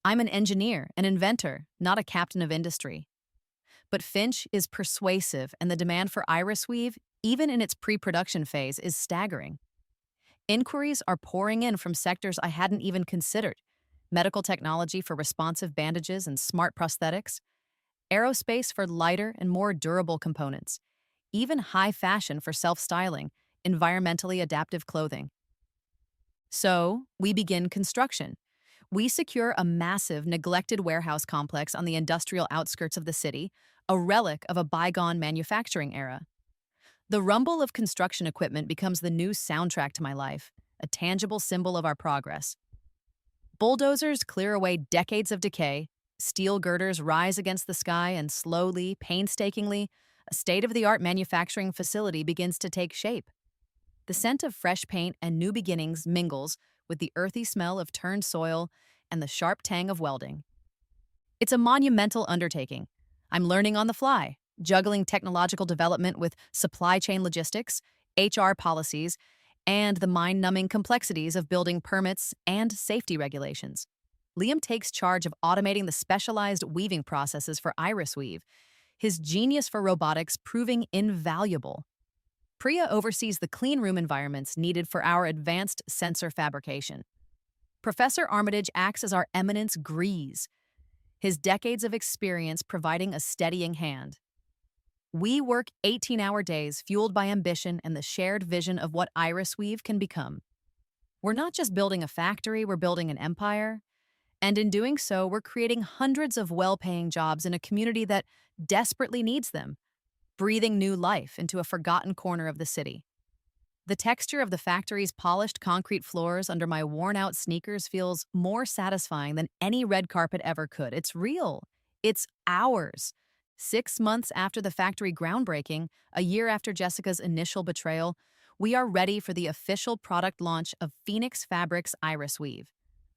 I'm an engineer, an inventor, not a captain of industry. But Finch is persuasive, and the demand for Iris Weave, even in its pre-production phase, is staggering. Inquiries are pouring in from sectors I hadn't even considered: medical technology for responsive bandages and smart prosthetics, aerospace for lighter and more durable components, even high fashion for self-styling, environmentally adaptive clothing. So, we begin construction. We secure a massive, neglected warehouse complex on the industrial outskirts of the city, a relic of a bygone manufacturing era. The rumble of construction equipment becomes the new soundtrack to my life, a tangible symbol of our progress. Bulldozers clear away decades of decay, steel girders rise against the sky, and slowly, painstakingly, a state-of-the-art manufacturing facility begins to take shape. The scent of fresh paint and new beginnings mingles with the earthy smell of turned soil and the sharp tang of welding. It's a monumental undertaking. I'm learning on the fly, juggling technological development with supply chain logistics, HR policies, and the mind-numbing complexities of building permits and safety regulations. Liam takes charge of automating the specialized weaving processes for Iris Weave, his genius for robotics proving invaluable. Priya oversees the clean room environments needed for our advanced sensor fabrication. Professor Armitage acts as our eminence grease, his decades of experience providing a steadying hand. We work 18-hour days fueled by ambition and the shared vision of what Iris Weave can become. We're not just building a factory, we're building an empire. And in doing so, we're creating hundreds of well-paying jobs in a community that desperately needs them, breathing new life into a forgotten corner of the city. The texture of the factory's polished concrete floors under my worn-out sneakers feels more satisfying than any red carpet ever could. It's real. It's ours. 6 months after the factory groundbreaking, a year after Jessica's initial betrayal, we are ready for the official product launch of Phoenix Fabrics Iris Weave.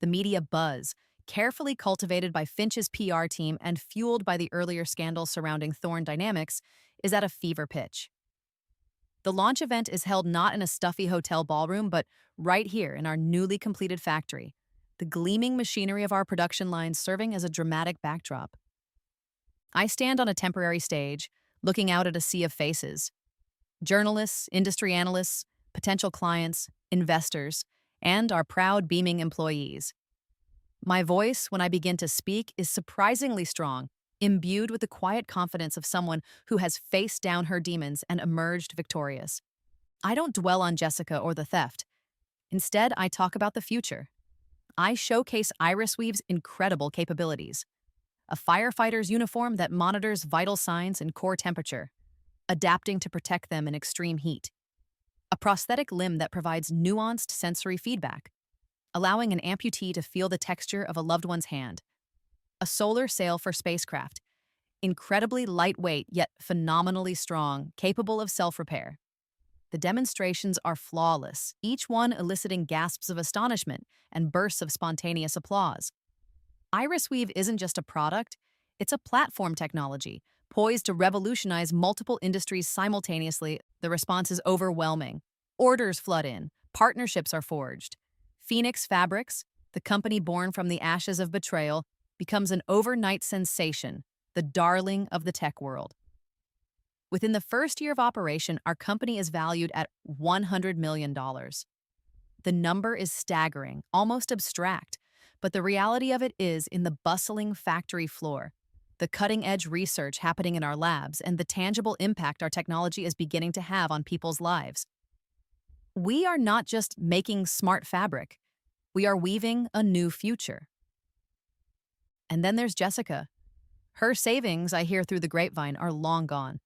The media buzz, carefully cultivated by Finch's PR team and fueled by the earlier scandals surrounding Thorne Dynamics, is at a fever pitch. The launch event is held not in a stuffy hotel ballroom, but right here in our newly completed factory, the gleaming machinery of our production lines serving as a dramatic backdrop. I stand on a temporary stage, looking out at a sea of faces. Journalists, industry analysts, potential clients, investors, and our proud, beaming employees. My voice, when I begin to speak, is surprisingly strong, imbued with the quiet confidence of someone who has faced down her demons and emerged victorious. I don't dwell on Jessica or the theft. Instead, I talk about the future. I showcase Iris Weave's incredible capabilities. A firefighter's uniform that monitors vital signs and core temperature, adapting to protect them in extreme heat. A prosthetic limb that provides nuanced sensory feedback, allowing an amputee to feel the texture of a loved one's hand. A solar sail for spacecraft, incredibly lightweight yet phenomenally strong, capable of self-repair. The demonstrations are flawless, each one eliciting gasps of astonishment and bursts of spontaneous applause. Iris Weave isn't just a product, it's a platform technology, poised to revolutionize multiple industries simultaneously. The response is overwhelming. Orders flood in, partnerships are forged. Phoenix Fabrics, the company born from the ashes of betrayal, becomes an overnight sensation, the darling of the tech world. Within the first year of operation, our company is valued at $100 million. The number is staggering, almost abstract, but the reality of it is in the bustling factory floor, the cutting-edge research happening in our labs, and the tangible impact our technology is beginning to have on people's lives. We are not just making smart fabric, we are weaving a new future. And then there's Jessica. Her savings, I hear through the grapevine, are long gone.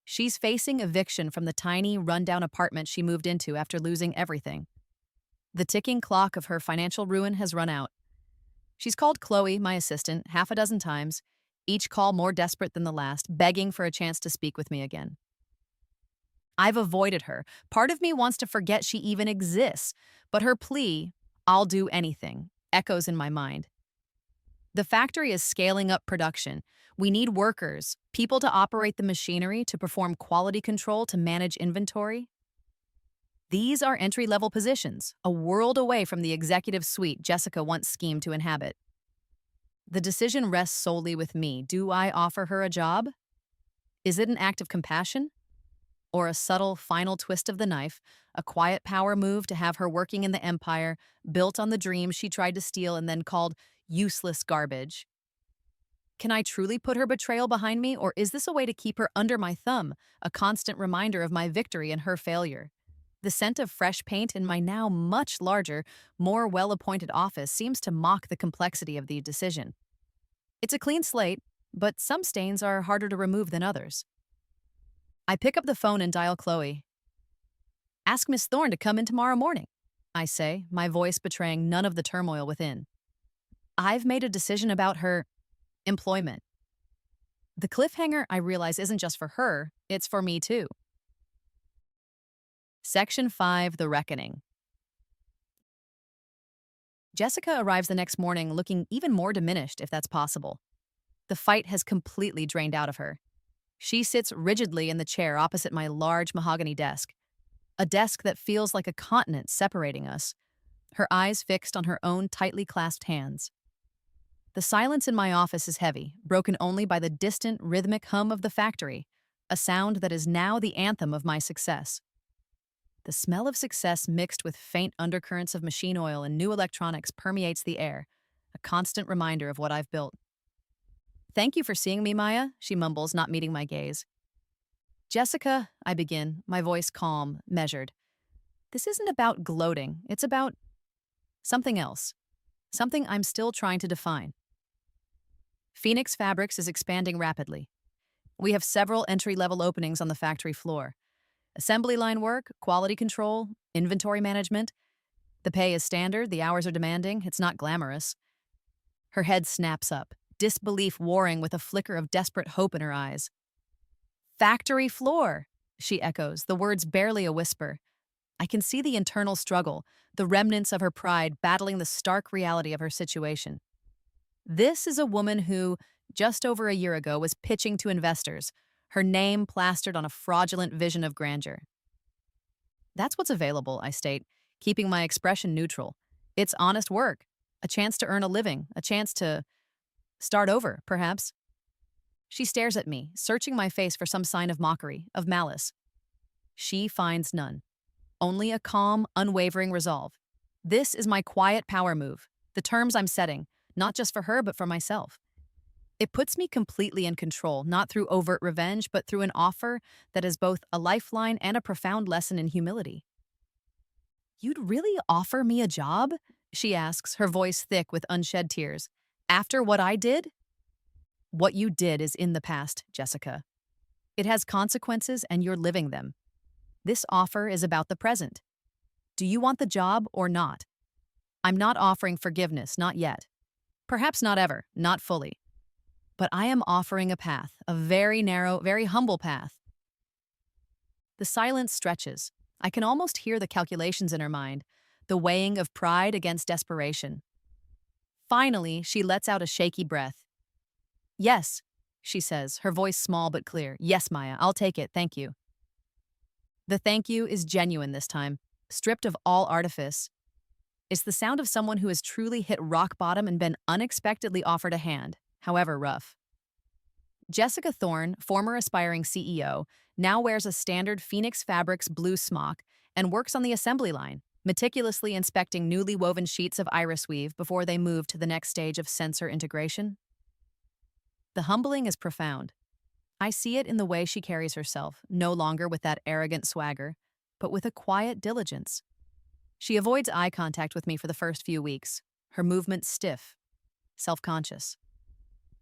She's facing eviction from the tiny, rundown apartment she moved into after losing everything. The ticking clock of her financial ruin has run out. She's called Chloe, my assistant, half a dozen times, each call more desperate than the last, begging for a chance to speak with me again. I've avoided her. Part of me wants to forget she even exists, but her plea, "I'll do anything," echoes in my mind. The factory is scaling up production. We need workers, people to operate the machinery, to perform quality control, to manage inventory. These are entry-level positions, a world away from the executive suite Jessica once schemed to inhabit. The decision rests solely with me. Do I offer her a job? Is it an act of compassion? Or a subtle final twist of the knife, a quiet power move to have her working in the empire, built on the dreams she tried to steal and then called useless garbage? Can I truly put her betrayal behind me, or is this a way to keep her under my thumb, a constant reminder of my victory and her failure? The scent of fresh paint in my now much larger, more well-appointed office seems to mock the complexity of the decision. It's a clean slate, but some stains are harder to remove than others. I pick up the phone and dial Chloe. "Ask Miss Thorne to come in tomorrow morning," I say, my voice betraying none of the turmoil within. I've made a decision about her employment. The cliffhanger, I realize, isn't just for her, it's for me too. Section 5, The Reckoning. Jessica arrives the next morning looking even more diminished, if that's possible. The fight has completely drained out of her. She sits rigidly in the chair opposite my large mahogany desk, a desk that feels like a continent separating us, her eyes fixed on her own tightly clasped hands. The silence in my office is heavy, broken only by the distant, rhythmic hum of the factory, a sound that is now the anthem of my success. The smell of success mixed with faint undercurrents of machine oil and new electronics permeates the air, a constant reminder of what I've built. "Thank you for seeing me, Maya," she mumbles, not meeting my gaze. "Jessica," I begin, my voice calm, measured. "This isn't about gloating. It's about something else. Something I'm still trying to define." Phoenix Fabrics is expanding rapidly. We have several entry-level openings on the factory floor. Assembly line work, quality control, inventory management. The pay is standard, the hours are demanding, it's not glamorous. Her head snaps up, disbelief warring with a flicker of desperate hope in her eyes. "Factory floor," she echoes, the words barely a whisper. I can see the internal struggle, the remnants of her pride battling the stark reality of her situation. This is a woman who, just over a year ago, was pitching to investors, her name plastered on a fraudulent vision of grandeur. "That's what's available," I state, keeping my expression neutral. "It's honest work, a chance to earn a living, a chance to start over, perhaps." She stares at me, searching my face for some sign of mockery, of malice. She finds none. Only a calm, unwavering resolve. This is my quiet power move, the terms I'm setting, not just for her, but for myself. It puts me completely in control, not through overt revenge, but through an offer that is both a lifeline and a profound lesson in humility. "You'd really offer me a job?" she asks, her voice thick with unshed tears. "After what I did?" "What you did is in the past, Jessica. It has consequences and you're living them. This offer is about the present. Do you want the job or not? I'm not offering forgiveness, not yet. Perhaps not ever, not fully. But I am offering a path, a very narrow, very humble path." The silence stretches. I can almost hear the calculations in her mind, the weighing of pride against desperation. Finally, she lets out a shaky breath. "Yes," she says, her voice small but clear. Yes, Maya, I'll take it, thank you. The thank you is genuine this time, stripped of all artifice. It's the sound of someone who has truly hit rock bottom and been unexpectedly offered a hand, however rough. Jessica Thorne, former aspiring CEO, now wears a standard Phoenix Fabrics blue smock and works on the assembly line, meticulously inspecting newly woven sheets of iris weave before they move to the next stage of sensor integration. The humbling is profound. I see it in the way she carries herself, no longer with that arrogant swagger, but with a quiet diligence. She avoids eye contact with me for the first few weeks, her movements stiff, self-conscious.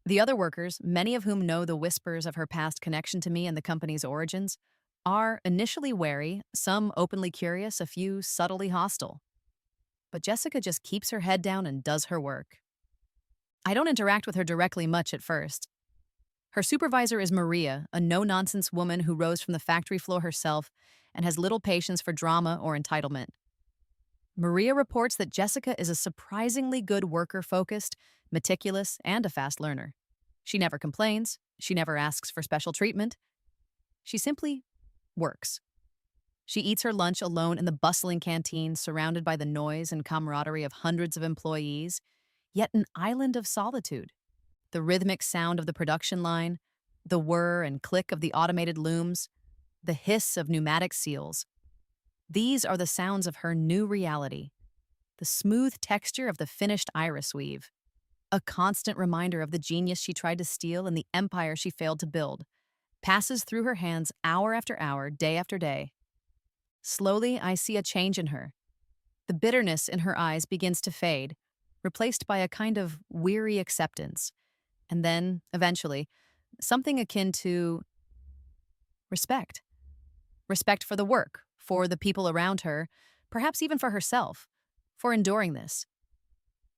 The other workers, many of whom know the whispers of her past connection to me and the company's origins, are initially wary, some openly curious, a few subtly hostile. But Jessica just keeps her head down and does her work. I don't interact with her directly much at first. Her supervisor is Maria, a no-nonsense woman who rose from the factory floor herself and has little patience for drama or entitlement. Maria reports that Jessica is a surprisingly good worker-focused, meticulous, and a fast learner. She never complains. She never asks for special treatment. She simply works. She eats her lunch alone in the bustling canteen, surrounded by the noise and camaraderie of hundreds of employees, yet an island of solitude. The rhythmic sound of the production line, the whir and click of the automated looms, the hiss of pneumatic seals. These are the sounds of her new reality. The smooth texture of the finished iris weave. A constant reminder of the genius she tried to steal and the empire she failed to build. Passes through her hands hour after hour, day after day. Slowly, I see a change in her. The bitterness in her eyes begins to fade, replaced by a kind of weary acceptance. And then, eventually, something akin to respect. Respect for the work, for the people around her, perhaps even for herself, for enduring this.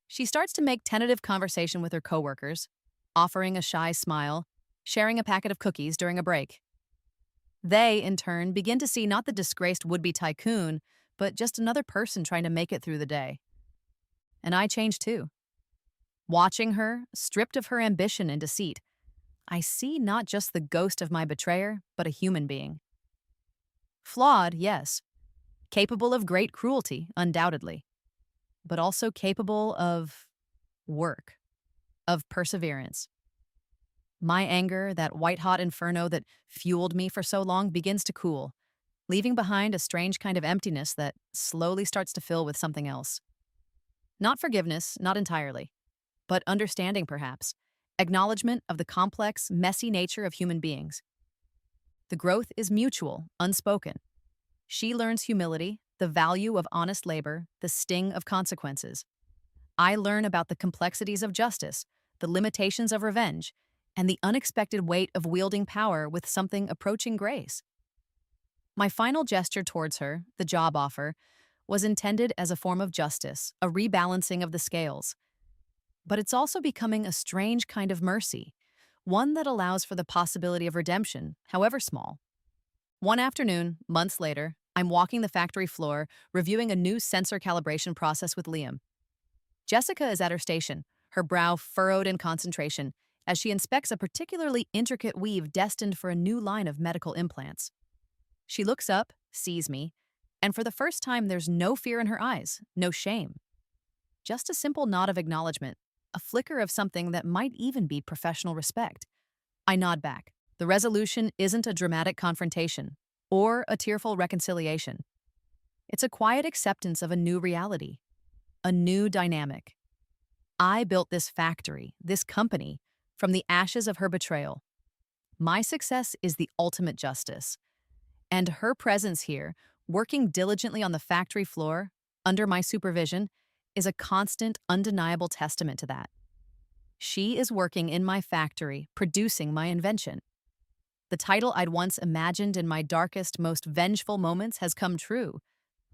She starts to make tentative conversation with her coworkers, offering a shy smile, sharing a packet of cookies during a break. They, in turn, begin to see not the disgraced would-be tycoon, but just another person trying to make it through the day. And I change too. Watching her, stripped of her ambition and deceit, I see not just the ghost of my betrayer, but a human being. Flawed, yes. Capable of great cruelty, undoubtedly. But also capable of work, of perseverance. My anger, that white-hot inferno that fueled me for so long, begins to cool, leaving behind a strange kind of emptiness that slowly starts to fill with something else. Not forgiveness, not entirely, but understanding perhaps, acknowledgement of the complex, messy nature of human beings. The growth is mutual, unspoken. She learns humility, the value of honest labor, the sting of consequences. I learn about the complexities of justice, the limitations of revenge, and the unexpected weight of wielding power with something approaching grace. My final gesture towards her, the job offer, was intended as a form of justice, a rebalancing of the scales. But it's also becoming a strange kind of mercy, one that allows for the possibility of redemption, however small. One afternoon, months later, I'm walking the factory floor, reviewing a new sensor calibration process with Liam. Jessica is at her station, her brow furrowed in concentration, as she inspects a particularly intricate weave destined for a new line of medical implants. She looks up, sees me, and for the first time there's no fear in her eyes, no shame. Just a simple nod of acknowledgement, a flicker of something that might even be professional respect. I nod back. The resolution isn't a dramatic confrontation or a tearful reconciliation. It's a quiet acceptance of a new reality, a new dynamic. I built this factory, this company, from the ashes of her betrayal. My success is the ultimate justice. And her presence here, working diligently on the factory floor, under my supervision, is a constant, undeniable testament to that. She is working in my factory, producing my invention. The title I'd once imagined in my darkest, most vengeful moments has come true,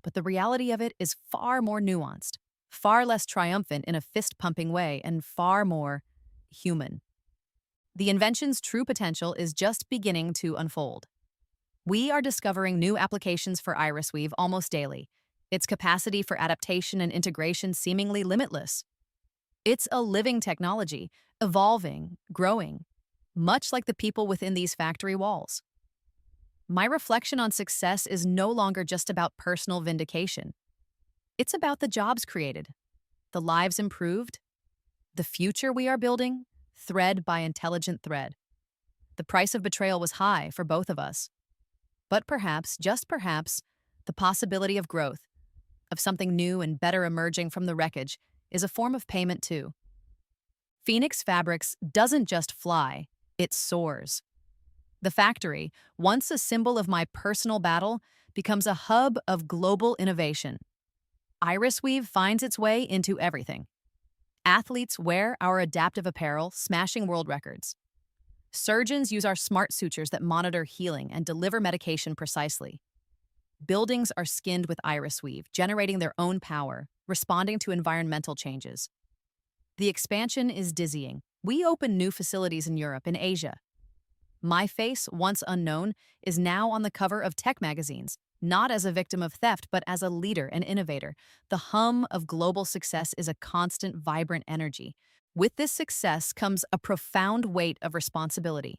but the reality of it is far more nuanced, far less triumphant in a fist-pumping way, and far more human. The invention's true potential is just beginning to unfold. We are discovering new applications for iris weave almost daily, its capacity for adaptation and integration seemingly limitless. It's a living technology, evolving, growing. much like the people within these factory walls. My reflection on success is no longer just about personal vindication. It's about the jobs created, the lives improved, the future we are building, thread by intelligent thread. The price of betrayal was high for both of us. But perhaps, just perhaps, the possibility of growth, of something new and better emerging from the wreckage, is a form of payment too. Phoenix Fabrics doesn't just fly, it soars. The factory, once a symbol of my personal battle, becomes a hub of global innovation. Iris Weave finds its way into everything. Athletes wear our adaptive apparel, smashing world records. Surgeons use our smart sutures that monitor healing and deliver medication precisely. Buildings are skinned with Iris Weave, generating their own power, responding to environmental changes. The expansion is dizzying. We open new facilities in Europe and Asia. My face, once unknown, is now on the cover of tech magazines, not as a victim of theft, but as a leader and innovator. The hum of global success is a constant, vibrant energy. With this success comes a profound weight of responsibility.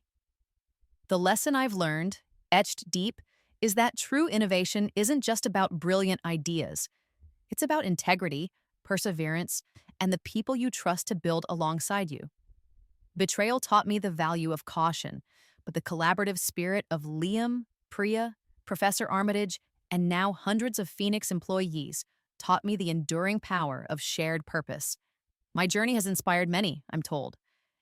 The lesson I've learned, etched deep, is that true innovation isn't just about brilliant ideas. It's about integrity, perseverance, and the people you trust to build alongside you. Betrayal taught me the value of caution, but the collaborative spirit of Liam, Priya, Professor Armitage, and now hundreds of Phoenix employees taught me the enduring power of shared purpose. My journey has inspired many, I'm told.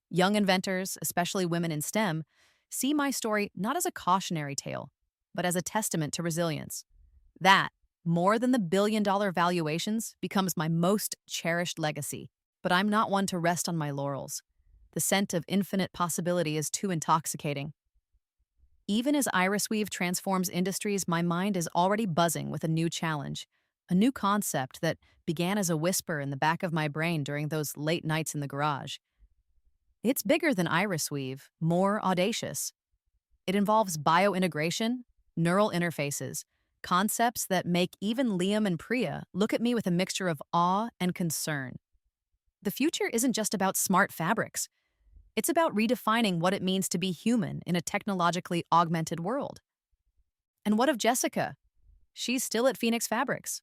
Young inventors, especially women in STEM, see my story not as a cautionary tale, but as a testament to resilience. That, more than the billion-dollar valuations, becomes my most cherished legacy. But I'm not one to rest on my laurels. The scent of infinite possibility is too intoxicating. Even as Iris Weave transforms industries, my mind is already buzzing with a new challenge, a new concept that began as a whisper in the back of my brain during those late nights in the garage. It's bigger than Iris Weave, more audacious. It involves biointegration, neural interfaces, concepts that make even Liam and Priya look at me with a mixture of awe and concern. The future isn't just about smart fabrics. It's about redefining what it means to be human in a technologically augmented world. And what of Jessica? She's still at Phoenix Fabrics.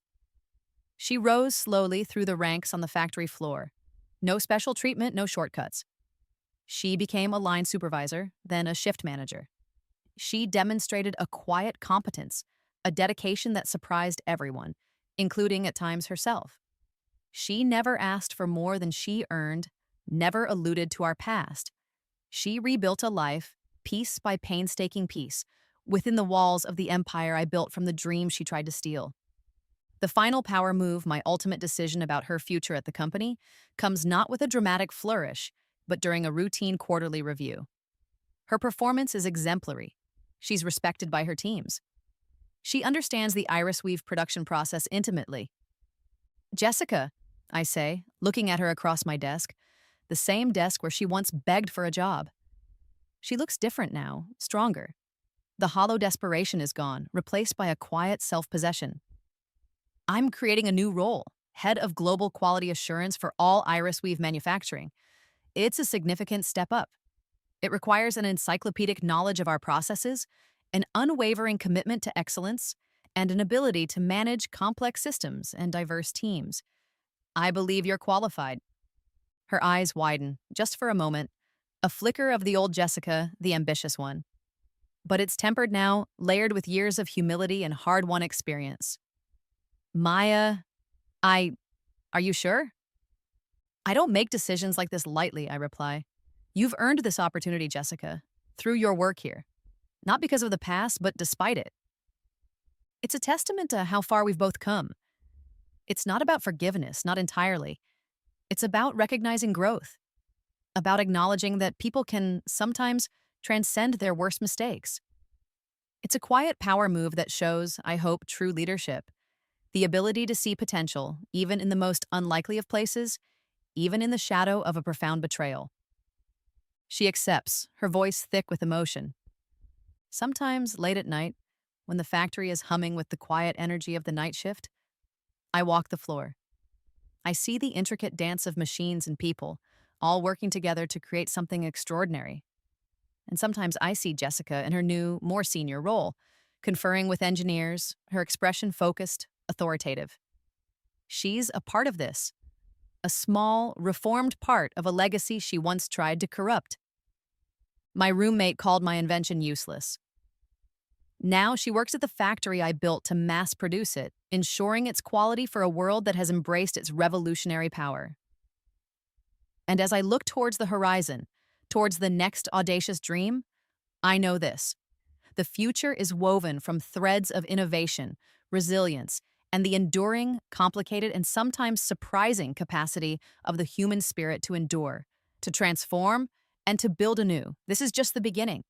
She rose slowly through the ranks on the factory floor. No special treatment, no shortcuts. She became a line supervisor, then a shift manager. She demonstrated a quiet competence, a dedication that surprised everyone, including at times herself. She never asked for more than she earned, never alluded to our past. She rebuilt a life, piece by painstaking piece, within the walls of the empire I built from the dream she tried to steal. The final power move, my ultimate decision about her future at the company, comes not with a dramatic flourish, but during a routine quarterly review. Her performance is exemplary. She's respected by her teams. She understands the Iris Weave production process intimately. Jessica, I say, looking at her across my desk, the same desk where she once begged for a job. She looks different now, stronger. The hollow desperation is gone, replaced by a quiet self-possession. I'm creating a new role, head of global quality assurance for all Iris Weave manufacturing. It's a significant step up. It requires an encyclopedic knowledge of our processes, an unwavering commitment to excellence, and an ability to manage complex systems and diverse teams. I believe you're qualified. Her eyes widen, just for a moment, a flicker of the old Jessica, the ambitious one. But it's tempered now, layered with years of humility and hard-won experience. Maya, are you sure? I don't make decisions like this lightly, I reply. You've earned this opportunity, Jessica, through your work here. Not because of the past, but despite it. It's a testament to how far we've both come. It's not about forgiveness, not entirely. It's about recognizing growth, about acknowledging that people can sometimes transcend their worst mistakes. It's a quiet power move that shows, I hope, true leadership, the ability to see potential, even in the most unlikely of places, even in the shadow of a profound betrayal. She accepts, her voice thick with emotion. Sometimes, late at night, when the factory is humming with the quiet energy of the night shift, I walk the floor. I see the intricate dance of machines and people, all working together to create something extraordinary. And sometimes I see Jessica in her new, more senior role, conferring with engineers, her expression focused, authoritative. She's a part of this, a small, reformed part of a legacy she once tried to corrupt. My roommate called my invention useless. Now she works at the factory I built to mass produce it, ensuring its quality for a world that has embraced its revolutionary power. And as I look towards the horizon, towards the next audacious dream, I know this. The future is woven from threads of innovation, resilience, and the enduring, complicated, and sometimes surprising capacity of the human spirit to endure, to transform, and to build anew. This is just the beginning.